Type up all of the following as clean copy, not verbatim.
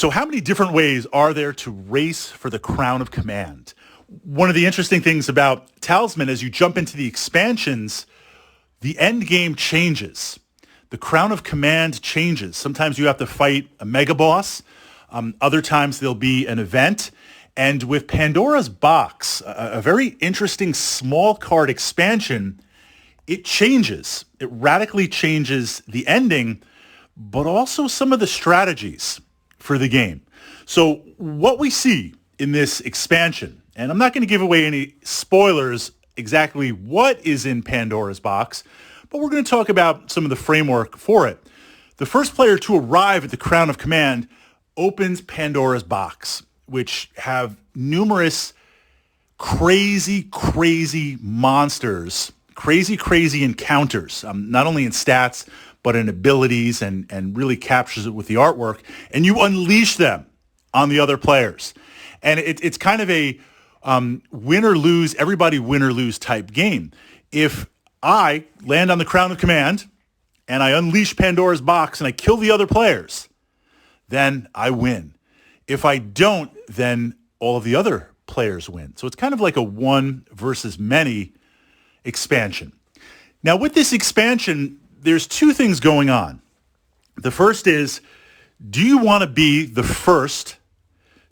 So how many different ways are there to race for the Crown of Command? One of the interesting things about Talisman, as you jump into the expansions, the end game changes. The Crown of Command changes. Sometimes you have to fight a mega boss. Other times there'll be an event. And with Pandora's Box, a very interesting small card expansion, it changes. It radically changes the ending, but also some of the strategies for the game. So what we see in this expansion, and I'm not going to give away any spoilers exactly what is in Pandora's Box, but we're going to talk about some of the framework for it. The first player to arrive at the Crown of Command opens Pandora's Box, which have numerous crazy monsters, crazy encounters, not only in stats, but in abilities, and really captures it with the artwork. And you unleash them on the other players. And it's kind of a win or lose, everybody win or lose type game. If I land on the Crown of Command and I unleash Pandora's Box and I kill the other players, then I win. If I don't, then all of the other players win. So it's kind of like a one versus many expansion. Now with this expansion, there's two things going on. The first is, do you want to be the first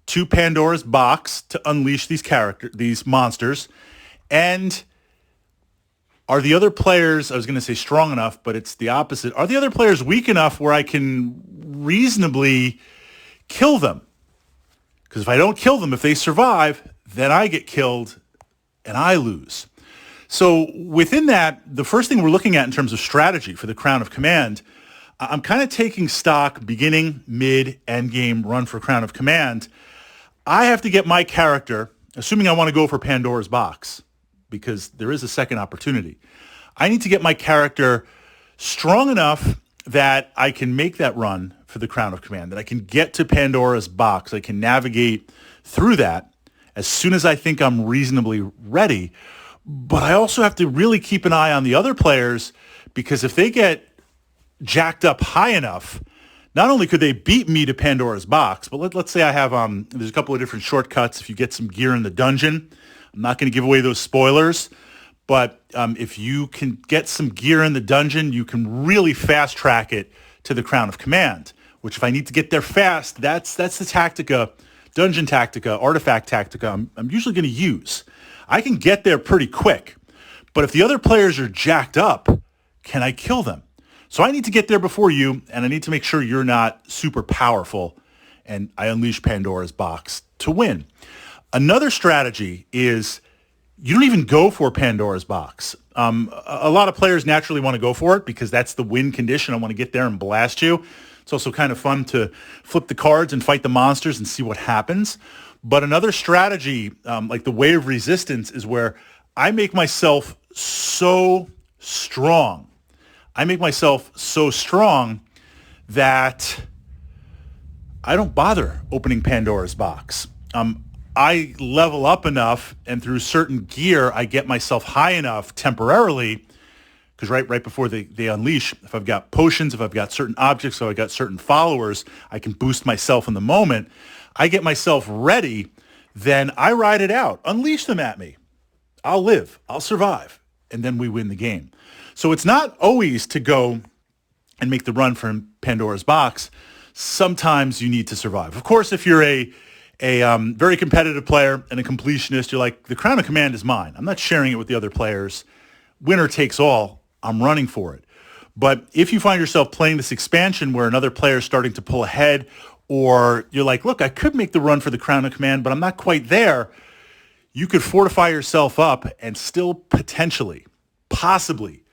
to Pandora's Box to unleash these monsters? And are the other players, I was going to say strong enough, but it's the opposite. Are the other players weak enough where I can reasonably kill them? Because if I don't kill them, if they survive, then I get killed and I lose. So within that, the first thing we're looking at in terms of strategy for the Crown of Command, I'm kind of taking stock beginning, mid, end game run for Crown of Command. I have to get my character, assuming I want to go for Pandora's Box, because there is a second opportunity. I need to get my character strong enough that I can make that run for the Crown of Command, that I can get to Pandora's Box. I can navigate through that as soon as I think I'm reasonably ready. But I also have to really keep an eye on the other players, because if they get jacked up high enough, not only could they beat me to Pandora's Box, but let's say I have, there's a couple of different shortcuts. If you get some gear in the dungeon, I'm not going to give away those spoilers, but if you can get some gear in the dungeon, you can really fast track it to the Crown of Command, which if I need to get there fast, that's the Tactica, Dungeon Tactica, Artifact Tactica I'm usually going to use. I can get there pretty quick, but if the other players are jacked up, can I kill them? So I need to get there before you, and I need to make sure you're not super powerful, and I unleash Pandora's Box to win. Another strategy is you don't even go for Pandora's Box. A lot of players naturally want to go for it because that's the win condition. I want to get there and blast you. It's also kind of fun to flip the cards and fight the monsters and see what happens. But another strategy, like the Way of Resistance, is where I make myself so strong. I make myself so strong that I don't bother opening Pandora's Box. I level up enough, and through certain gear, I get myself high enough temporarily, because right before they unleash, if I've got potions, if I've got certain objects, if I've got certain followers, I can boost myself in the moment. I get myself ready, then I ride it out. Unleash them at me. I'll live. I'll survive. And then we win the game. So it's not always to go and make the run from Pandora's Box. Sometimes you need to survive. Of course, if you're a very competitive player and a completionist, you're like, the Crown of Command is mine. I'm not sharing it with the other players. Winner takes all. I'm running for it. But if you find yourself playing this expansion where another player is starting to pull ahead, or you're like, look, I could make the run for the Crown of Command, but I'm not quite there, you could fortify yourself up and still potentially, possibly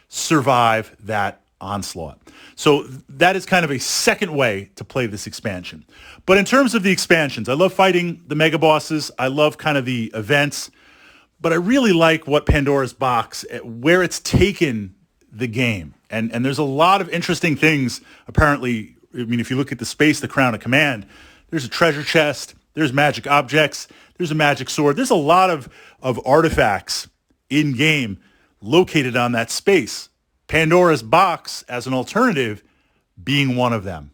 survive that onslaught. So that is kind of a second way to play this expansion. But in terms of the expansions, I love fighting the mega bosses. I love kind of the events, but I really like what Pandora's Box, where it's taken the game. And there's a lot of interesting things, apparently. I mean, if you look at the space, the Crown of Command, there's a treasure chest, there's magic objects, there's a magic sword. There's a lot of artifacts in-game located on that space. Pandora's Box, as an alternative, being one of them.